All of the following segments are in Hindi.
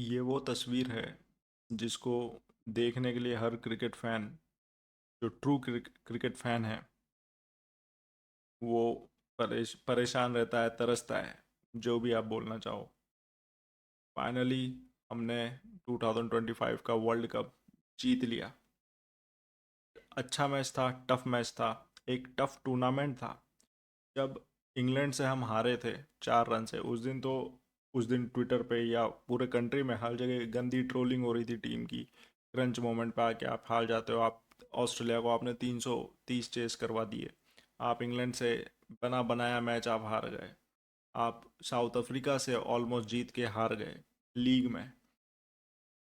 ये वो तस्वीर है जिसको देखने के लिए हर क्रिकेट फैन, जो ट्रू क्रिकेट फैन है, वो परेशान रहता है, तरसता है, जो भी आप बोलना चाहो। फाइनली हमने 2025 का वर्ल्ड कप जीत लिया। अच्छा मैच था, टफ मैच था, एक टफ टूर्नामेंट था। जब इंग्लैंड से हम हारे थे 4 रन से, उस दिन ट्विटर पे या पूरे कंट्री में हर जगह गंदी ट्रोलिंग हो रही थी टीम की। क्रंच मोमेंट पे आके आप हार जाते हो। आप ऑस्ट्रेलिया को आपने 330 चेस करवा दिए। आप इंग्लैंड से बना बनाया मैच आप हार गए। आप साउथ अफ्रीका से ऑलमोस्ट जीत के हार गए लीग में।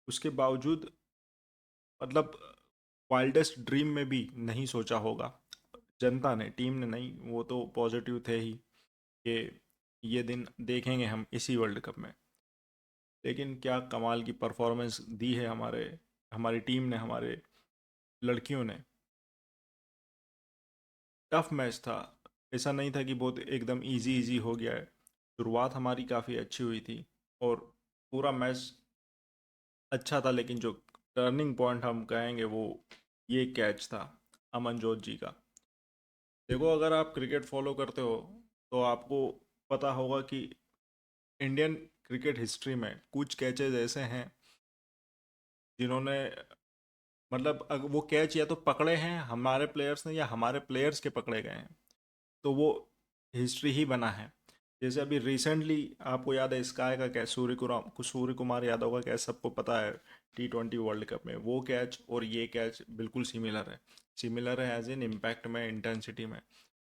उसके बावजूद मतलब वाइल्डेस्ट ड्रीम में भी नहीं सोचा होगा जनता ने, टीम ने नहीं, वो तो पॉजिटिव थे ही कि ये दिन देखेंगे हम इसी वर्ल्ड कप में। लेकिन क्या कमाल की परफॉर्मेंस दी है हमारी टीम ने, हमारे लड़कियों ने। टफ मैच था, ऐसा नहीं था कि बहुत एकदम इजी इजी हो गया है। शुरुआत हमारी काफ़ी अच्छी हुई थी और पूरा मैच अच्छा था, लेकिन जो टर्निंग पॉइंट हम कहेंगे वो ये कैच था अमनजोत जी का। देखो, अगर आप क्रिकेट फॉलो करते हो तो आपको पता होगा कि इंडियन क्रिकेट हिस्ट्री में कुछ कैचेज ऐसे हैं जिन्होंने वो कैच या तो पकड़े हैं हमारे प्लेयर्स ने या हमारे प्लेयर्स के पकड़े गए हैं, तो वो हिस्ट्री ही बना है। जैसे अभी रिसेंटली आपको याद है स्काई का कैच, सूर्य कुमार यादव का कैच सबको पता है। T20 वर्ल्ड कप में वो कैच और ये कैच बिल्कुल सिमिलर है। सिमिलर है एज इन इम्पैक्ट में, इंटेंसिटी में।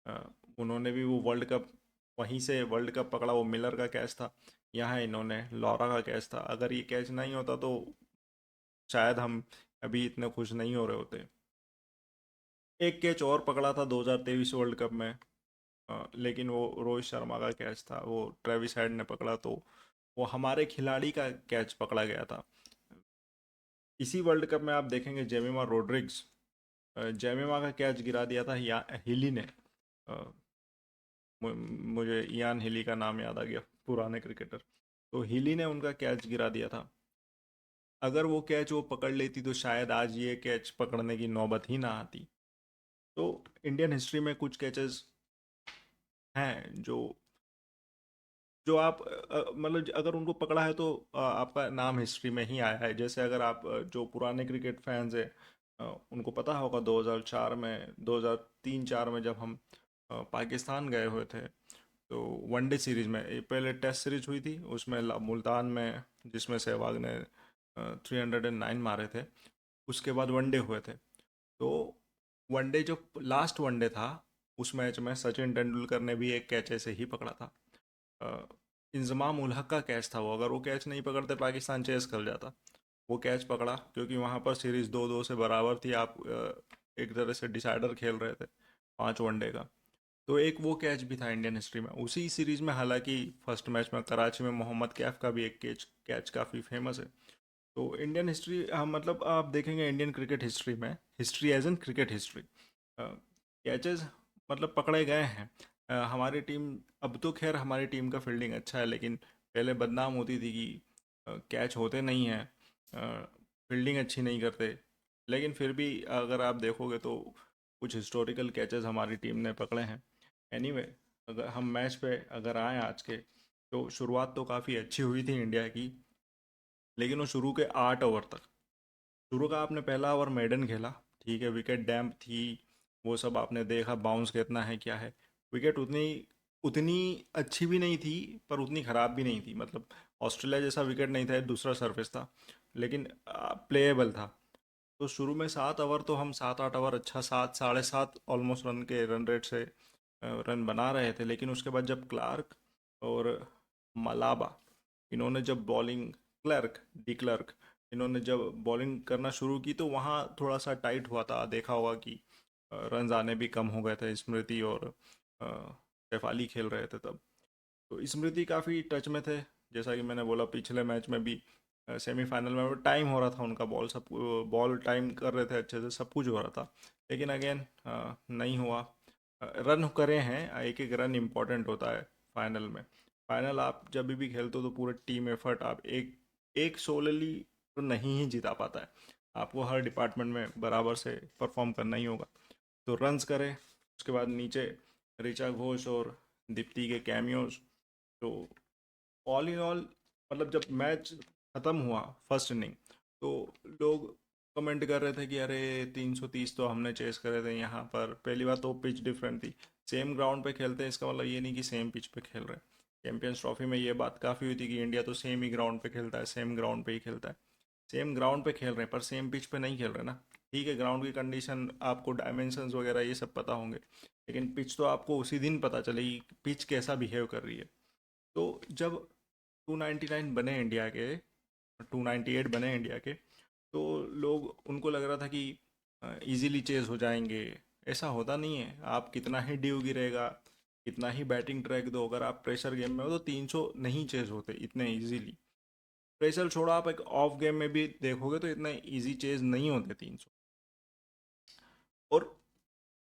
अ, उन्होंने भी वो वर्ल्ड कप, वहीं से वर्ल्ड कप पकड़ा, वो मिलर का कैच था। यहाँ इन्होंने लॉरा का कैच था। अगर ये कैच नहीं होता तो शायद हम अभी इतने खुश नहीं हो रहे होते। एक कैच और पकड़ा था 2023 वर्ल्ड कप में, लेकिन वो रोहित शर्मा का कैच था, वो ट्रेविस हेड ने पकड़ा, तो वो हमारे खिलाड़ी का कैच पकड़ा गया था। इसी वर्ल्ड कप में आप देखेंगे जेमिमा रोड्रिग्स, जेमिमा का कैच गिरा दिया था हिली ने। अ, मुझे इयान हिली का नाम याद आ गया, पुराने क्रिकेटर। तो हिली ने उनका कैच गिरा दिया था। अगर वो कैच वो पकड़ लेती तो शायद आज ये कैच पकड़ने की नौबत ही ना आती। तो इंडियन हिस्ट्री में कुछ कैचेस हैं जो जो आप अगर उनको पकड़ा है तो आपका नाम हिस्ट्री में ही आया है। जैसे अगर आप जो पुराने क्रिकेट फैंस हैं, उनको पता होगा 2004 में, 2003-4 में जब हम पाकिस्तान गए हुए थे, तो वनडे सीरीज में, पहले टेस्ट सीरीज हुई थी उसमें मुल्तान में, जिसमें सहवाग ने 309 मारे थे। उसके बाद वनडे हुए थे। तो वनडे जो लास्ट वनडे था, उस मैच में सचिन तेंदुलकर ने भी एक कैच ऐसे ही पकड़ा था। इंजमाम उल हक का कैच था वो। अगर वो कैच नहीं पकड़ते पाकिस्तान चेस कर जाता। वो कैच पकड़ा क्योंकि वहाँ पर सीरीज 2-2 से बराबर थी। आप एक तरह से डिसाइडर खेल रहे थे 5 वनडे का। तो एक वो कैच भी था इंडियन हिस्ट्री में उसी सीरीज में। हालांकि फर्स्ट मैच में कराची में मोहम्मद कैफ का भी एक कैच कैच काफ़ी फेमस है। तो इंडियन हिस्ट्री, हम आप देखेंगे इंडियन क्रिकेट हिस्ट्री में, history as in cricket history, catches पकड़े गए हैं। हमारी टीम, अब तो खैर हमारी टीम का फील्डिंग अच्छा है, लेकिन पहले बदनाम होती थी कि कैच होते नहीं हैं, फील्डिंग अच्छी नहीं करते। लेकिन फिर भी अगर आप देखोगे तो कुछ हिस्टोरिकल कैचेस हमारी टीम ने पकड़े हैं। एनीवे, अगर हम मैच पे अगर आए आज के, तो शुरुआत तो काफ़ी अच्छी हुई थी इंडिया की। लेकिन वो शुरू के 8 ओवर तक, शुरू का आपने पहला ओवर मेडन खेला, ठीक है, विकेट डैम्प थी, वो सब आपने देखा, बाउंस कितना है क्या है। विकेट उतनी उतनी अच्छी भी नहीं थी, पर उतनी ख़राब भी नहीं थी। ऑस्ट्रेलिया जैसा विकेट नहीं था, दूसरा सरफेस था, लेकिन प्लेएबल था। तो शुरू में 7 ओवर तो हम 7-8 ओवर अच्छा, 7 साढ़े 7 ऑलमोस्ट रन के रन रेट से रन बना रहे थे। लेकिन उसके बाद जब क्लार्क और मलाबा, इन्होंने जब बॉलिंग, डी क्लर्क, इन्होंने जब बॉलिंग करना शुरू की, तो वहाँ थोड़ा सा टाइट हुआ था। देखा होगा कि रन आने भी कम हो गए थे। स्मृति और शेफाली खेल रहे थे तब। तो स्मृति काफ़ी टच में थे। जैसा कि मैंने बोला, पिछले मैच में भी सेमीफाइनल में टाइम हो रहा था उनका, बॉल टाइम कर रहे थे अच्छे से, सब कुछ हो रहा था। लेकिन अगेन नहीं हुआ। रन करे हैं, एक एक रन इम्पॉर्टेंट होता है फाइनल में। फाइनल आप जब भी खेलते हो तो पूरे टीम एफर्ट, आप एक एक सोलली तो नहीं ही जिता पाता है, आपको हर डिपार्टमेंट में बराबर से परफॉर्म करना ही होगा। तो रन्स करे, उसके बाद नीचे ऋचा घोष और दीप्ति के कैमियोज। तो ऑल इन ऑल, मतलब जब मैच ख़त्म हुआ फर्स्ट इनिंग, तो लोग कमेंट कर रहे थे कि अरे 330 तो हमने चेस करे थे यहाँ पर। पहली बात तो पिच डिफरेंट थी, सेम ग्राउंड पे खेलते हैं इसका मतलब ये नहीं कि सेम पिच पे खेल रहे हैं। चैंपियंस ट्रॉफी में ये बात काफ़ी हुई थी कि इंडिया तो सेम ही ग्राउंड पे खेलता है, सेम ग्राउंड पे ही खेलता है। सेम ग्राउंड पे खेल रहे हैं पर सेम पिच पे नहीं खेल रहे ना। ठीक है, ग्राउंड की कंडीशन आपको, डायमेंशंस वगैरह ये सब पता होंगे, लेकिन पिच तो आपको उसी दिन पता चलेगी पिच कैसा बिहेव कर रही है। तो जब 299 बने इंडिया के, 298 बने इंडिया के, तो लोग, उनको लग रहा था कि इजीली चेज हो जाएंगे। ऐसा होता नहीं है। आप कितना ही ड्यू गिरेगा, कितना ही बैटिंग ट्रैक दो, अगर आप प्रेशर गेम में हो तो 300 नहीं चेज होते इतने इजीली। प्रेशर छोड़ो, आप एक ऑफ गेम में भी देखोगे तो इतना इजी चेज नहीं होते 300। और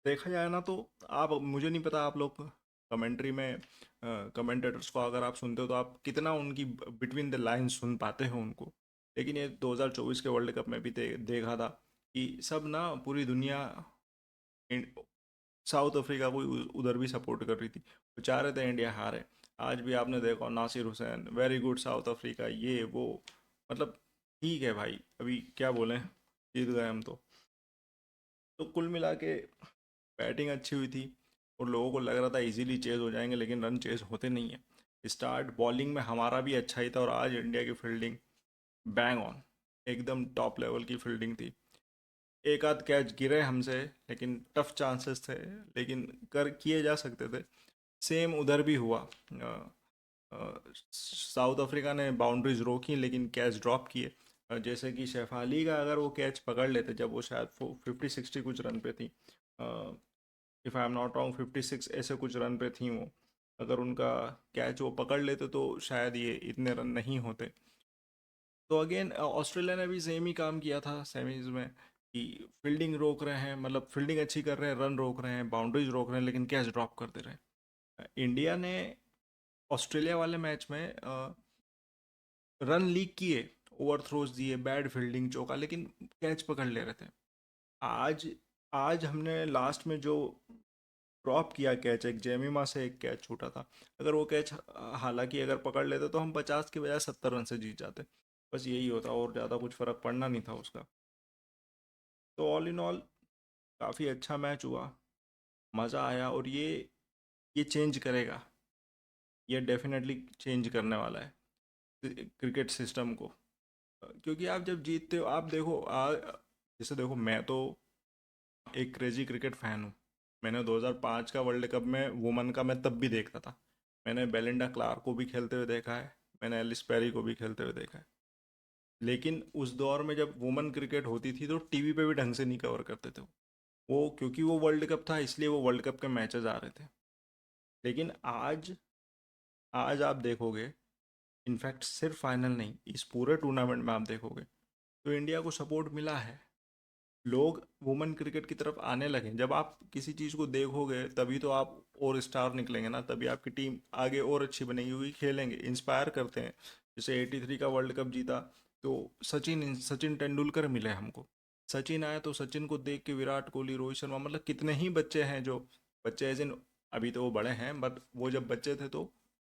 देखा जाए ना तो, आप, मुझे नहीं पता आप लोग कमेंट्री में, कमेंटेटर्स को अगर आप सुनते हो तो आप कितना उनकी बिटवीन द लाइन सुन पाते हो उनको। लेकिन ये 2024 के वर्ल्ड कप में भी देखा था कि सब ना, पूरी दुनिया साउथ अफ्रीका को उधर भी सपोर्ट कर रही थी, वो चाह रहे थे इंडिया हारे। आज भी आपने देखा, Nasser Hussain very good South Africa, ये वो, मतलब ठीक है भाई, अभी क्या बोलें, जीत गए हम तो कुल मिला के बैटिंग अच्छी हुई थी, और लोगों को लग रहा था इजीली चेज हो जाएंगे, लेकिन रन चेज होते नहीं है। स्टार्ट बॉलिंग में हमारा भी अच्छा ही था, और आज इंडिया की फील्डिंग बैंग ऑन, एकदम टॉप लेवल की फील्डिंग थी। एक आध कैच गिरे हमसे, लेकिन टफ चांसेस थे, लेकिन कर किए जा सकते थे। सेम उधर भी हुआ। साउथ अफ्रीका ने बाउंड्रीज रोकी लेकिन कैच ड्रॉप किए। जैसे कि शेफाली का अगर वो कैच पकड़ लेते, जब वो शायद 50-60 कुछ रन पे थी, if I am not wrong 56 ऐसे कुछ रन पे थी वो, अगर उनका कैच वो पकड़ लेते तो शायद ये इतने रन नहीं होते। तो अगेन ऑस्ट्रेलिया ने भी सेम ही काम किया था सेमीज में, कि फील्डिंग रोक रहे हैं, मतलब फील्डिंग अच्छी कर रहे हैं, रन रोक रहे हैं, बाउंड्रीज रोक रहे हैं, लेकिन कैच ड्रॉप कर दे रहे हैं। इंडिया ने ऑस्ट्रेलिया वाले मैच में रन लीक किए, ओवर थ्रोज दिए, बैड फील्डिंग, चौका, लेकिन कैच पकड़ ले रहे थे। आज आज हमने लास्ट में जो ड्रॉप किया कैच, एक जेमिमा से एक कैच छूटा था, अगर वो कैच हालांकि अगर पकड़ लेते तो हम 50 के बजाय 70 रन से जीत जाते। बस यही होता, और ज़्यादा कुछ फ़र्क पड़ना नहीं था उसका। तो ऑल इन ऑल काफ़ी अच्छा मैच हुआ, मज़ा आया, और ये चेंज करेगा, ये डेफिनेटली चेंज करने वाला है क्रिकेट सिस्टम को। क्योंकि आप जब जीतते हो, आप देखो, जैसे देखो, मैं तो एक क्रेजी क्रिकेट फ़ैन हूँ। मैंने 2005 का वर्ल्ड कप में वुमन का मैं तब भी देखता था। मैंने बेलिंडा क्लार्क को भी खेलते हुए देखा है, मैंने एलिस पेरी को भी खेलते हुए देखा है। लेकिन उस दौर में जब वुमन क्रिकेट होती थी तो टीवी पे भी ढंग से नहीं कवर करते थे वो, क्योंकि वो वर्ल्ड कप था इसलिए वो वर्ल्ड कप के मैचेस आ रहे थे। लेकिन आज आज आप देखोगे, इनफैक्ट सिर्फ फाइनल नहीं, इस पूरे टूर्नामेंट में आप देखोगे तो इंडिया को सपोर्ट मिला है। लोग वुमेन क्रिकेट की तरफ आने लगे। जब आप किसी चीज़ को देखोगे तभी तो आप और स्टार निकलेंगे ना, तभी आपकी टीम आगे और अच्छी बनेगी, क्योंकि खेलेंगे, इंस्पायर करते हैं। जैसे 83 का वर्ल्ड कप जीता तो सचिन सचिन तेंदुलकर मिले हमको। सचिन आए तो सचिन को देख के विराट कोहली, रोहित शर्मा, मतलब कितने ही बच्चे हैं जो, बच्चे एज इन, अभी तो वो बड़े हैं, बट वो जब बच्चे थे तो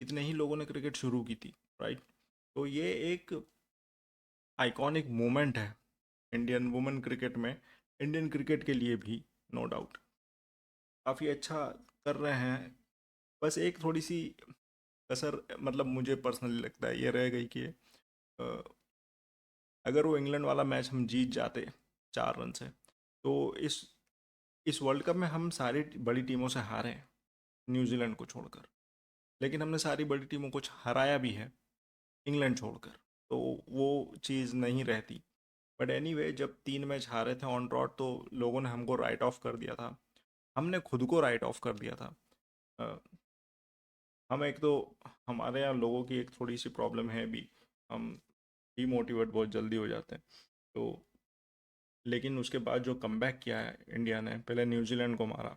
कितने ही लोगों ने क्रिकेट शुरू की थी, राइट। तो ये एक आइकॉनिक मोमेंट है इंडियन वुमेन क्रिकेट में, इंडियन क्रिकेट के लिए भी, नो डाउट काफ़ी अच्छा कर रहे हैं। बस एक थोड़ी सी कसर, मतलब मुझे पर्सनली लगता है ये रह गई कि अ, अगर वो इंग्लैंड वाला मैच हम जीत जाते 4 रन से, तो इस वर्ल्ड कप में हम सारी बड़ी टीमों से हारे हैं, न्यूजीलैंड को छोड़कर। लेकिन हमने सारी बड़ी टीमों को हराया भी है, इंग्लैंड छोड़कर, तो वो चीज़ नहीं रहती। बट एनीवे, जब 3 मैच हारे थे ऑन ट्रॉट तो लोगों ने हमको राइट ऑफ कर दिया था, हमने खुद को राइट ऑफ कर दिया था। अ, हम एक तो, हमारे यहाँ लोगों की एक थोड़ी सी प्रॉब्लम है भी, हम डीमोटिवेट बहुत जल्दी हो जाते हैं। तो लेकिन उसके बाद जो कमबैक किया है इंडिया ने, पहले न्यूजीलैंड को मारा,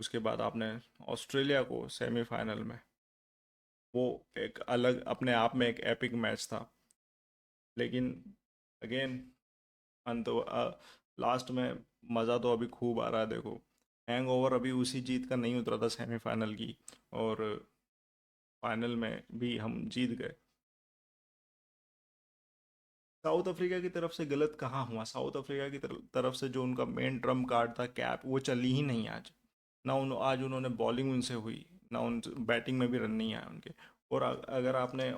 उसके बाद आपने ऑस्ट्रेलिया को सेमीफाइनल में, वो एक अलग अपने आप में एक एपिक मैच था। लेकिन अगेन अंत लास्ट में मज़ा तो अभी खूब आ रहा है। देखो, हैंग ओवर अभी उसी जीत का नहीं उतरा था सेमीफाइनल की, और फाइनल में भी हम जीत गए। साउथ अफ्रीका की तरफ से गलत कहाँ हुआ? साउथ अफ्रीका की तरफ से जो उनका मेन ट्रम्प कार्ड था कैप, वो चली ही नहीं आज। ना आज उन्होंने बॉलिंग उनसे हुई, ना उन बैटिंग में भी रन नहीं आए उनके। और अगर आपने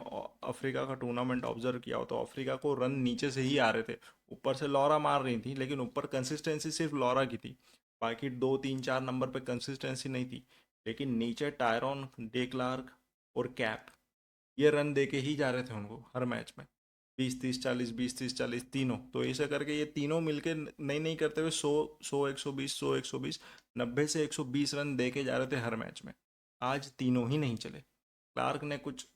अफ्रीका का टूर्नामेंट ऑब्जर्व किया हो तो अफ्रीका को रन नीचे से ही आ रहे थे। ऊपर से लॉरा मार रही थी, लेकिन ऊपर कंसिस्टेंसी सिर्फ लॉरा की थी। बाकी 2 3 4 नंबर पे कंसिस्टेंसी नहीं थी। लेकिन नीचे टायरॉन, डे क्लार्क और कैप, ये रन दे के ही जा रहे थे उनको हर मैच में। 20 30 40, 20 30 40 तीनों, तो ऐसे करके ये तीनों मिलके नहीं नहीं करते हुए 100 100 120, 100 120, 90 से 120 रन दे के जा रहे थे हर मैच में। आज तीनों ही नहीं चले। क्लार्क ने कुछ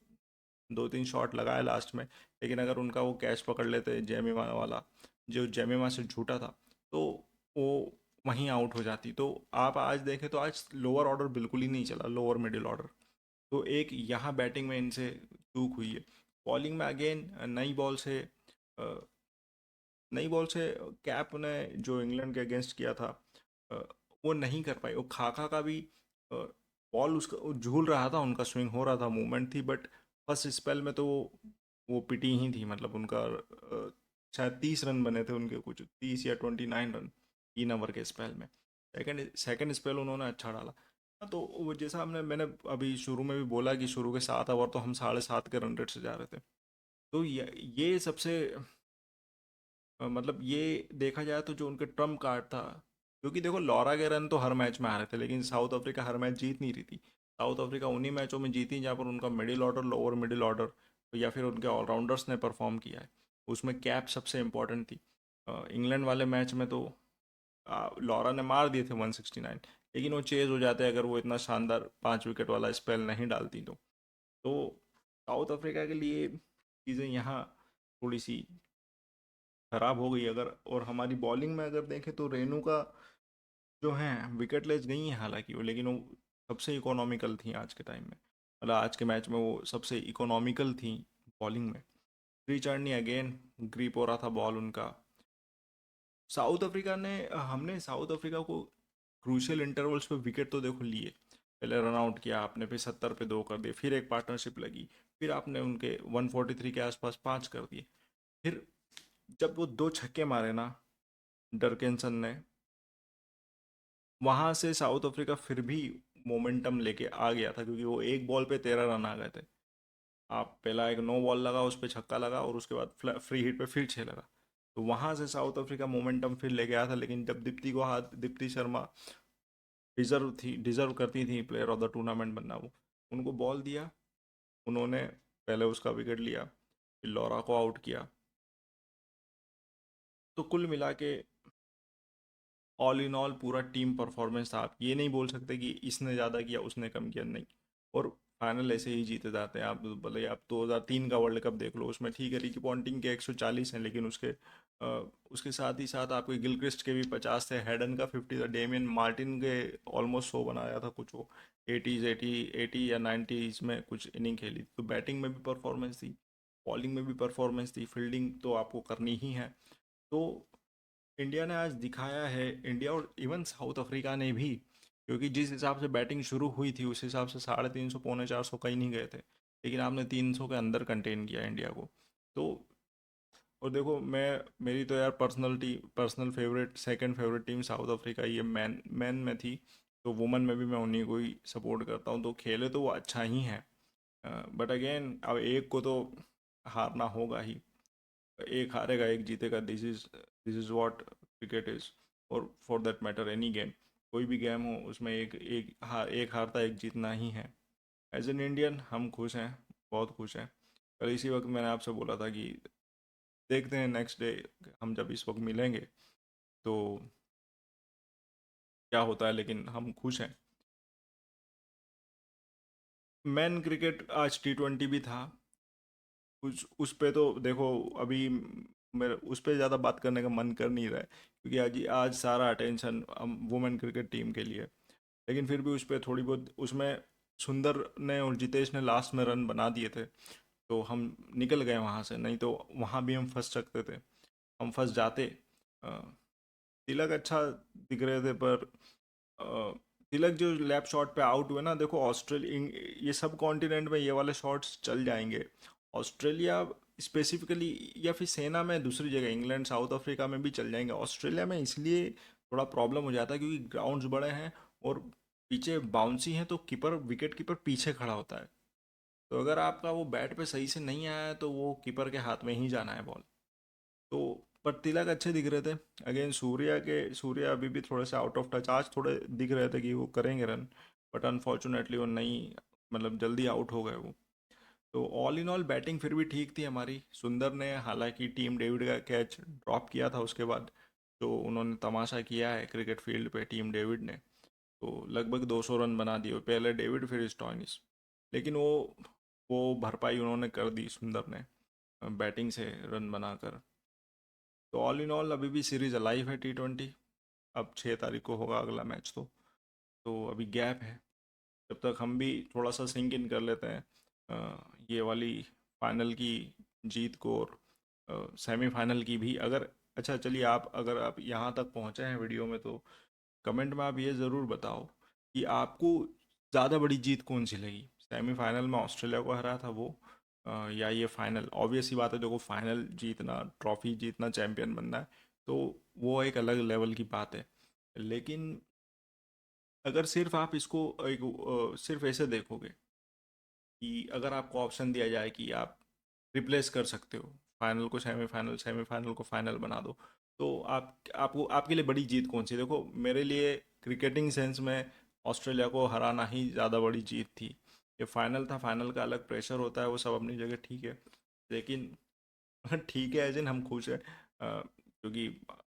2 3 शॉट लगाया लास्ट में, लेकिन अगर उनका वो कैच पकड़ लेते जेमिमा वाला, जो जेमिमा से झूठा था, तो वो वहीं आउट हो जाती। तो आप आज देखें तो आज लोअर ऑर्डर बिल्कुल ही नहीं चला, लोअर मिडिल ऑर्डर। तो एक यहाँ बैटिंग में इनसे चूक हुई है। बॉलिंग में अगेन नई बॉल से कैप ने जो इंग्लैंड के अगेंस्ट किया था, अ, वो नहीं कर पाई। वो खाका का भी बॉल उसका वो झूल रहा था, उनका स्विंग हो रहा था, मूवमेंट थी, बट फर्स्ट स्पेल में तो वो पिटी ही थी। मतलब उनका शायद 30 रन बने थे उनके, कुछ 30 या 29 रन 3 ओवर के स्पेल में। सेकंड सेकंड स्पेल उन्होंने अच्छा डाला। हाँ, तो वो जैसा मैंने अभी शुरू में भी बोला कि शुरू के 7 ओवर तो हम 7.5 के रन रेट से जा रहे थे। तो ये सबसे मतलब ये देखा जाए तो जो उनके ट्रम्प कार्ड था, क्योंकि देखो लॉरा के रन तो हर मैच में आ रहे थे, लेकिन साउथ अफ्रीका हर मैच जीत नहीं रही थी। साउथ अफ्रीका उन्हीं मैचों में जीती जहाँ पर उनका middle order, lower middle order या फिर उनके ऑलराउंडर्स ने परफॉर्म किया है। उसमें कैप सबसे इम्पोर्टेंट थी। इंग्लैंड वाले मैच में तो लॉरा ने मार दिए थे 169, लेकिन वो चेज हो जाते अगर वो इतना शानदार 5 विकेट वाला स्पेल नहीं डालती तो साउथ अफ्रीका के लिए चीज़ें यहाँ थोड़ी सी खराब हो गई। अगर और हमारी बॉलिंग में अगर देखें तो रेनू का जो है विकेट लेस गई हैं हालांकि वो, लेकिन वो सबसे इकोनॉमिकल थी आज के टाइम में। मतलब आज के मैच में वो सबसे इकोनॉमिकल थी बॉलिंग में। श्री चढ़नी अगेन ग्रिप हो रहा था बॉल उनका। साउथ अफ्रीका ने हमने साउथ अफ्रीका को क्रूशियल इंटरवल्स पे विकेट तो देखो लिए। पहले रन आउट किया आपने, फिर 70 पे 2 कर दिए, फिर एक पार्टनरशिप लगी, फिर आपने उनके 143 के आसपास 5 कर दिए। फिर जब वो 2 छक्के मारे ना डरकेंसन ने, वहां से साउथ अफ्रीका फिर भी मोमेंटम लेके आ गया था, क्योंकि वो एक बॉल पे 13 रन आ गए थे। आप पहला एक नो बॉल लगा, उस पर छक्का लगा, और उसके बाद फ्री हिट पे फिर 6 लगा। तो वहां से साउथ अफ्रीका मोमेंटम फिर लेके आया था। लेकिन जब दीप्ति शर्मा डिजर्व करती थी प्लेयर ऑफ द टूर्नामेंट बनना, वो उनको बॉल दिया, उन्होंने पहले उसका विकेट लिया, फिर लॉरा को आउट किया। तो कुल मिला के ऑल इन ऑल पूरा टीम परफॉर्मेंस था। आप ये नहीं बोल सकते कि इसने ज़्यादा किया उसने कम किया, नहीं। और फाइनल ऐसे ही जीते जाते हैं। आप भले आप 2003 का वर्ल्ड कप देख लो, उसमें ठीक है रिकी पॉन्टिंग के 140 हैं, लेकिन उसके साथ ही साथ आपके गिलक्रिस्ट के भी 50 थे, हेडन का 50 था, डेमियन मार्टिन के ऑलमोस्ट 100 बनाया था कुछ वो। 80 या 90s में कुछ इनिंग खेली। तो बैटिंग में भी परफॉर्मेंस थी, बॉलिंग में भी परफॉर्मेंस थी, फील्डिंग तो आपको करनी ही है। तो इंडिया ने आज दिखाया है, इंडिया और इवन साउथ अफ्रीका ने भी, क्योंकि जिस हिसाब से बैटिंग शुरू हुई थी उस हिसाब से 350 400 कहीं नहीं गए थे, लेकिन आपने 300 के अंदर कंटेन किया इंडिया को। तो और देखो, मेरी तो यार personal favourite, second favourite team south Africa, ये मैन मैन में थी। तो वुमेन में भी मैं उन्हीं को ही सपोर्ट करता हूँ। तो खेले तो वो अच्छा ही है, बट अगेन अब एक को तो हारना होगा ही। एक हारेगा एक जीतेगा, this is what cricket is. और for that matter any game, कोई भी गेम हो उसमें एक हारता एक जीतना ही है। एज एन इंडियन हम खुश हैं, बहुत खुश हैं। कल इसी वक्त मैंने आपसे बोला था कि देखते हैं नेक्स्ट डे हम जब इस वक्त मिलेंगे तो क्या होता है, लेकिन हम खुश हैं। मैन क्रिकेट आज T20 भी था। कुछ उस पे तो देखो, अभी मेरे उस पे ज़्यादा बात करने का मन कर नहीं रहा है, क्योंकि आज आज सारा अटेंशन वुमेन क्रिकेट टीम के लिए। लेकिन फिर भी उस पे थोड़ी बहुत, उसमें सुंदर ने और जितेश ने लास्ट में रन बना दिए थे। तो हम निकल गए वहाँ से, नहीं तो वहाँ भी हम फंस सकते थे, हम फंस जाते। अ, तिलक अच्छा दिख रहे थे, पर अ, तिलक जो लैप शॉट पे आउट हुए ना, देखो ऑस्ट्रेलिया, ये सब कॉन्टिनेंट में ये वाले शॉट्स चल जाएंगे। ऑस्ट्रेलिया स्पेसिफिकली, या फिर सेना में दूसरी जगह इंग्लैंड साउथ अफ्रीका में भी चल जाएंगे, ऑस्ट्रेलिया में इसलिए थोड़ा प्रॉब्लम हो जाता है क्योंकि ग्राउंड्स बड़े हैं और पीछे बाउंसी हैं, तो कीपर, विकेट कीपर पीछे खड़ा होता है। तो अगर आपका वो बैट पे सही से नहीं आया है तो वो कीपर के हाथ में ही जाना है बॉल। तो पर तिलक अच्छे दिख रहे थे। अगेन सूर्या अभी भी थोड़े से आउट ऑफ टच, आज थोड़े दिख रहे थे कि वो करेंगे रन, बट अनफॉर्चुनेटली वो नहीं, मतलब जल्दी आउट हो गए वो। तो ऑल इन ऑल बैटिंग फिर भी ठीक थी हमारी। सुंदर ने हालांकि टीम डेविड का कैच ड्रॉप किया था, उसके बाद जो उन्होंने तमाशा किया है क्रिकेट फील्ड पे टीम डेविड ने, तो लगभग 200 रन बना दिए, पहले डेविड फिर स्टॉइनिस। लेकिन वो भरपाई उन्होंने कर दी सुंदर ने, बैटिंग से रन बनाकर। तो ऑल इन ऑल अभी भी सीरीज अलाइव है T20। अब 6 तारीख को होगा अगला मैच, तो अभी गैप है। जब तक हम भी थोड़ा सा सिंक इन कर लेते हैं ये वाली फाइनल की जीत को, और सेमीफाइनल की भी। अगर अच्छा चलिए, अगर आप यहाँ तक पहुँचे हैं वीडियो में, तो कमेंट में आप ये ज़रूर बताओ कि आपको ज़्यादा बड़ी जीत कौन सी लगी, सेमीफाइनल में ऑस्ट्रेलिया को हरा था वो, या ये फाइनल। ऑब्वियस ही बात है, देखो फाइनल जीतना, ट्रॉफी जीतना, चैंपियन बनना है, तो वो एक अलग लेवल की बात है। लेकिन अगर सिर्फ आप इसको सिर्फ ऐसे देखोगे कि अगर आपको ऑप्शन दिया जाए कि आप रिप्लेस कर सकते हो फाइनल को सेमीफाइनल, सेमीफाइनल को फाइनल बना दो, तो आपको आपके लिए बड़ी जीत कौन सी? देखो मेरे लिए क्रिकेटिंग सेंस में ऑस्ट्रेलिया को हराना ही ज़्यादा बड़ी जीत थी। ये फाइनल था, फाइनल का अलग प्रेशर होता है, वो सब अपनी जगह ठीक है। लेकिन ठीक है, एज इन हम खुश हैं क्योंकि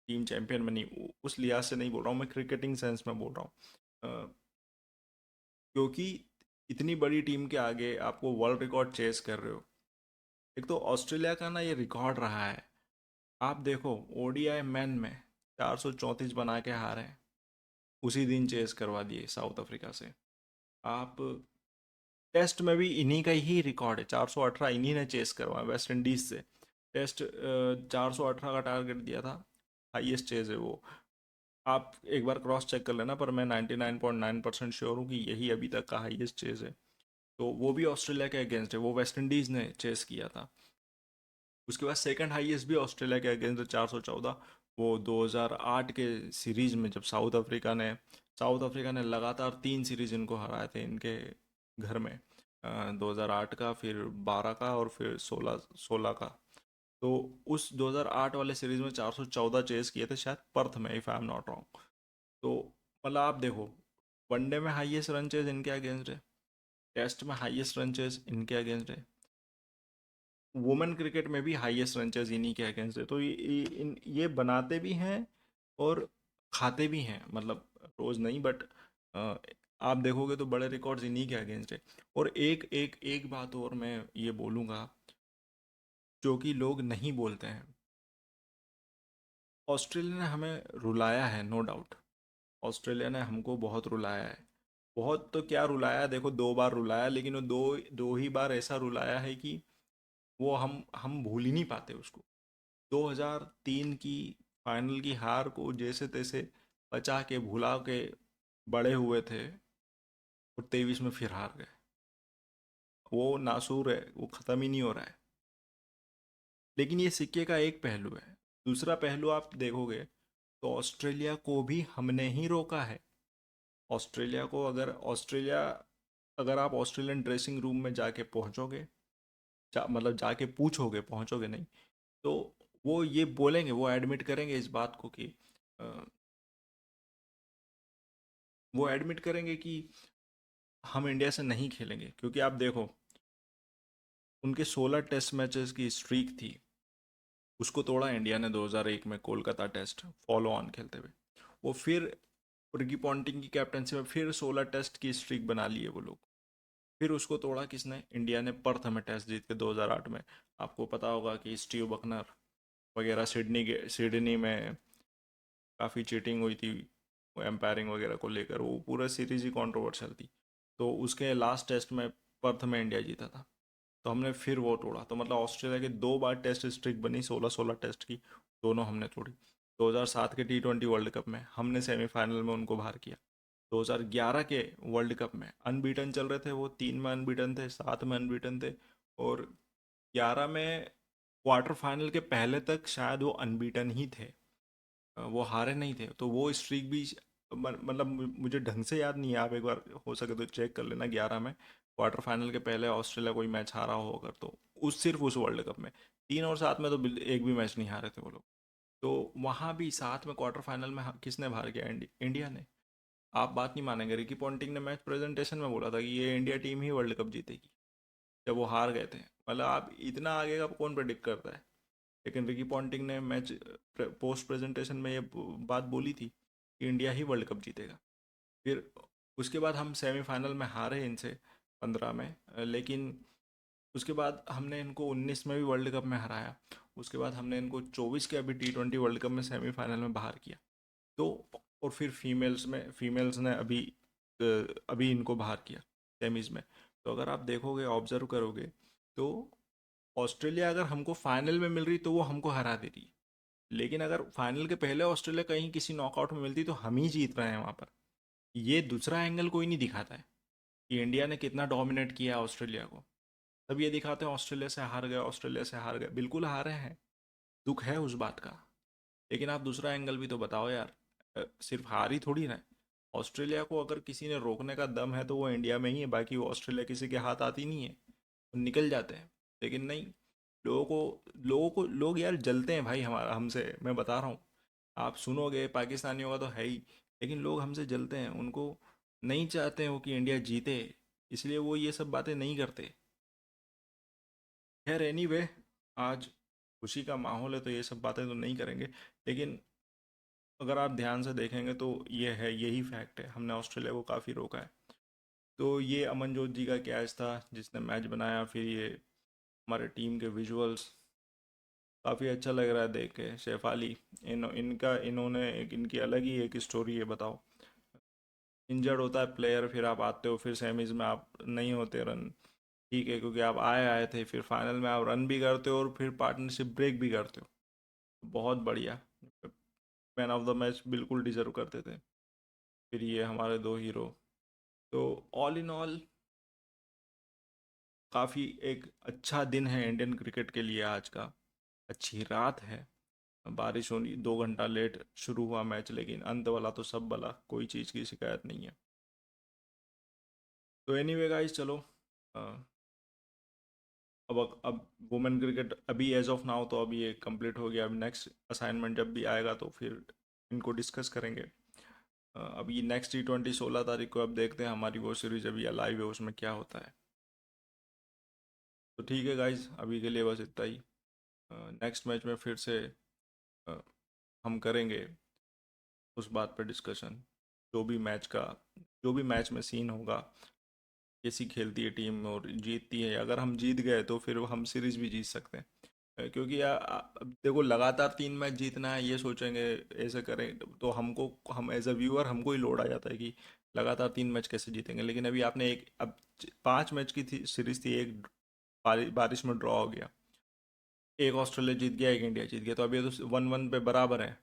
टीम चैंपियन बनी, उस लिहाज से नहीं बोल रहा हूँ मैं, क्रिकेटिंग सेंस में बोल रहा हूँ। क्योंकि इतनी बड़ी टीम के आगे आपको वर्ल्ड रिकॉर्ड चेस कर रहे हो। एक तो ऑस्ट्रेलिया का ना ये रिकॉर्ड रहा है, आप देखो ओडीआई मैन में 434 बना के हारे हैं, उसी दिन चेस करवा दिए साउथ अफ्रीका से। आप टेस्ट में भी इन्हीं का ही रिकॉर्ड है, 418 इन्हीं ने चेस करवाया वेस्ट इंडीज से। टेस्ट 418 का टारगेट दिया था, हाईएस्ट चेज है वो। आप एक बार क्रॉस चेक कर लेना, पर मैं 99.9% श्योर हूँ कि यही अभी तक का हाईएस्ट चेज है। तो वो भी ऑस्ट्रेलिया के अगेंस्ट है, वो वेस्ट इंडीज़ ने चेस किया था। उसके बाद सेकंड हाईएस्ट भी ऑस्ट्रेलिया के अगेंस्ट है, 414। वो 2008 के सीरीज में, जब साउथ अफ्रीका ने लगातार 3 सीरीज इनको हराए थे इनके घर में, 2008 का, फिर 12 का, और फिर 16 का। तो उस 2008 वाले सीरीज में 414 चेस किए थे शायद पर्थ में, if I am not wrong. तो मतलब आप देखो, वनडे में हाईएस्ट रन चेज इनके अगेंस्ट है, टेस्ट में हाईएस्ट रन चेज इनके अगेंस्ट है, वुमेन क्रिकेट में भी हाईएस्ट रनचेज इन्हीं के अगेंस्ट है। तो ये बनाते भी हैं और खाते भी हैं, मतलब रोज़ नहीं, बट आप देखोगे तो बड़े रिकॉर्ड्स इन्हीं के अगेंस्ट है। और एक एक एक बात और मैं ये बोलूँगा, जो कि लोग नहीं बोलते हैं। ऑस्ट्रेलिया ने हमें रुलाया है, नो डाउट। ऑस्ट्रेलिया ने हमको बहुत रुलाया है। बहुत तो क्या रुलाया है, देखो 2 बार रुलाया, लेकिन वो दो दो ही बार ऐसा रुलाया है कि वो हम भूल ही नहीं पाते उसको। 2003 की फाइनल की हार को जैसे तैसे बचा के भुला के बड़े हुए थे, और 23 में फिर हार गए। वो नासूर है, वो ख़त्म ही नहीं हो रहा है। लेकिन ये सिक्के का एक पहलू है। दूसरा पहलू आप देखोगे तो ऑस्ट्रेलिया को भी हमने ही रोका है। ऑस्ट्रेलिया को, अगर आप ऑस्ट्रेलियन ड्रेसिंग रूम में जाके पहुंचोगे, मतलब जाके पूछोगे, पहुंचोगे नहीं, तो वो ये बोलेंगे, वो एडमिट करेंगे इस बात को कि अ, वो एडमिट करेंगे कि हम इंडिया से नहीं खेलेंगे। क्योंकि आप देखो, उनके 16 टेस्ट मैचेस की स्ट्रीक थी, उसको तोड़ा इंडिया ने 2001 में कोलकाता टेस्ट फॉलो ऑन खेलते हुए। वो फिर रिकी पॉन्टिंग की कैप्टनसी में फिर 16 टेस्ट की स्ट्रीक बना लिए वो लोग। फिर उसको तोड़ा किसने? इंडिया ने पर्थ में टेस्ट जीत के 2008 में। आपको पता होगा कि स्टीव बकनर वगैरह, सिडनी में काफ़ी चीटिंग हुई थी एम्पायरिंग वगैरह को लेकर, वो पूरा सीरीज ही कंट्रोवर्शियल थी। तो उसके लास्ट टेस्ट में पर्थ में इंडिया जीता था। तो हमने फिर वो तोड़ा। तो मतलब ऑस्ट्रेलिया की 2 बार टेस्ट स्ट्रिक बनी 16-16 टेस्ट की, दोनों हमने तोड़ी। 2007 के T20 वर्ल्ड कप में हमने सेमीफाइनल में उनको बाहर किया। 2011 के वर्ल्ड कप में अनबीटन चल रहे थे वो, 3 में अनबीटन थे, 7 में अनबीटन थे, और 11 में क्वार्टर फाइनल के पहले तक शायद वो अनबीटन ही थे। वो हारे नहीं थे। तो वो स्ट्रीक भी मतलब मुझे ढंग से याद नहीं है, आप एक बार हो सके तो चेक कर लेना। 11 में क्वार्टर फाइनल के पहले ऑस्ट्रेलिया कोई मैच हारा हो अगर, तो उस सिर्फ उस वर्ल्ड कप में। 3 और 7 में तो एक भी मैच नहीं हारे थे वो लोग। तो वहाँ भी 7 में क्वार्टर फाइनल में किसने बाहर किया? इंडिया ने। आप बात नहीं मानेंगे, रिकी पॉन्टिंग ने मैच प्रेजेंटेशन में बोला था कि ये इंडिया टीम ही वर्ल्ड कप जीतेगी, जब वो हार गए थे। मतलब आप इतना आगे का कौन प्रेडिक्ट करता है? लेकिन रिकी पॉन्टिंग ने मैच पोस्ट प्रेजेंटेशन में ये बात बोली थी कि इंडिया ही वर्ल्ड कप जीतेगा। फिर उसके बाद हम सेमीफाइनल में हारे इनसे 15 में, लेकिन उसके बाद हमने इनको 19 में भी वर्ल्ड कप में हराया। उसके बाद हमने इनको 24 के अभी T20 वर्ल्ड कप में सेमीफाइनल में बाहर किया। तो और फिर फीमेल्स ने अभी इनको बाहर किया सेमीज में। तो अगर आप देखोगे, ऑब्जर्व करोगे, तो ऑस्ट्रेलिया अगर हमको फाइनल में मिल रही तो वो हमको हरा दे रही, लेकिन अगर फाइनल के पहले ऑस्ट्रेलिया कहीं किसी नॉकआउट में मिलती तो हम ही जीत रहे हैं वहाँ पर। ये दूसरा एंगल कोई नहीं दिखाता है कि इंडिया ने कितना डोमिनेट किया है ऑस्ट्रेलिया को। तब ये दिखाते हैं ऑस्ट्रेलिया से हार गए, ऑस्ट्रेलिया से हार गए। बिल्कुल हारे हैं, दुख है उस बात का, लेकिन आप दूसरा एंगल भी तो बताओ यार। सिर्फ हार ही थोड़ी ना है। ऑस्ट्रेलिया को अगर किसी ने रोकने का दम है तो वो इंडिया में ही है, बाकी वो ऑस्ट्रेलिया किसी के हाथ आती नहीं है, वो निकल जाते हैं। लेकिन नहीं, लोग यार जलते हैं भाई हमारा हमसे, मैं बता रहा हूँ। आप सुनोगे पाकिस्तानियों का तो है ही, लेकिन लोग हमसे जलते हैं, उनको नहीं चाहते हो कि इंडिया जीते, इसलिए वो ये सब बातें नहीं करते। खैर एनीवे, आज खुशी का माहौल है तो ये सब बातें तो नहीं करेंगे, लेकिन अगर आप ध्यान से देखेंगे तो ये है, यही फैक्ट है, हमने ऑस्ट्रेलिया को काफ़ी रोका है। तो ये अमनजोत जी का कैच था जिसने मैच बनाया। फिर ये हमारे टीम के विजुअल्स, काफ़ी अच्छा लग रहा है देख के। शेफाली, इन्होंने एक, इनकी अलग ही एक स्टोरी है, बताओ। इंजर्ड होता है प्लेयर, फिर आप आते हो, फिर सेमीज में आप नहीं होते रन, ठीक है, क्योंकि आप आए आए थे, फिर फाइनल में आप रन भी करते हो और फिर पार्टनरशिप ब्रेक भी करते हो। बहुत बढ़िया। मैन ऑफ द मैच बिल्कुल डिजर्व करते थे। फिर ये हमारे दो हीरो। तो ऑल इन ऑल काफ़ी एक अच्छा दिन है इंडियन क्रिकेट के लिए आज का। अच्छी रात है। बारिश होनी, 2 घंटा लेट शुरू हुआ मैच, लेकिन अंत वाला तो सब भला, कोई चीज़ की शिकायत नहीं है। तो एनीवे गाइस, चलो। अ, अब वुमेन क्रिकेट अभी एज ऑफ नाउ तो अभी ये कंप्लीट हो गया। अब नेक्स्ट असाइनमेंट जब भी आएगा तो फिर इनको डिस्कस करेंगे। अभी नेक्स्ट T20 16 तारीख को, अब देखते हैं हमारी वो सीरीज अभी लाइव है उसमें क्या होता है। तो ठीक है गाइज, अभी के लिए बस इतना ही। नेक्स्ट मैच में फिर से अ, हम करेंगे उस बात पर डिस्कशन, जो भी मैच का, जो भी मैच में सीन होगा, कैसी खेलती है टीम और जीतती है। अगर हम जीत गए तो फिर हम सीरीज भी जीत सकते हैं। क्योंकि अब देखो, लगातार 3 मैच जीतना है ये सोचेंगे, ऐसे करें तो हमको, हम एज अ व्यूअर हमको ही लोड आ जाता है कि लगातार 3 मैच कैसे जीतेंगे। लेकिन अभी आपने एक, अब 5 मैच की थी सीरीज थी, एक बारिश में ड्रॉ हो गया, एक ऑस्ट्रेलिया जीत गया, एक इंडिया जीत गया, तो अभी तो 1-1 पे बराबर है।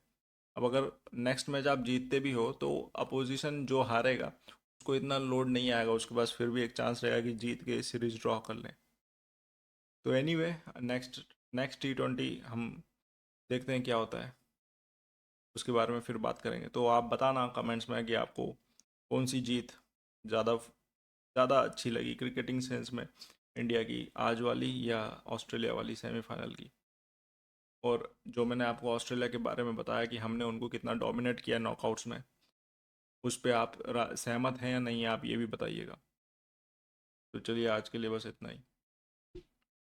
अब अगर नेक्स्ट मैच आप जीतते भी हो तो अपोजिशन जो हारेगा उसको इतना लोड नहीं आएगा, उसके पास फिर भी एक चांस रहेगा कि जीत के सीरीज ड्रॉ कर लें। तो एनीवे, नेक्स्ट नेक्स्ट T20 हम देखते हैं क्या होता है, उसके बारे में फिर बात करेंगे। तो आप बताना कमेंट्स में कि आपको कौन सी जीत ज़्यादा ज़्यादा अच्छी लगी क्रिकेटिंग सेंस में, इंडिया की आज वाली या ऑस्ट्रेलिया वाली सेमीफाइनल की। और जो मैंने आपको ऑस्ट्रेलिया के बारे में बताया कि हमने उनको कितना डोमिनेट किया नॉकआउट्स में, उस पर आप सहमत हैं या नहीं, आप ये भी बताइएगा। तो चलिए, आज के लिए बस इतना ही।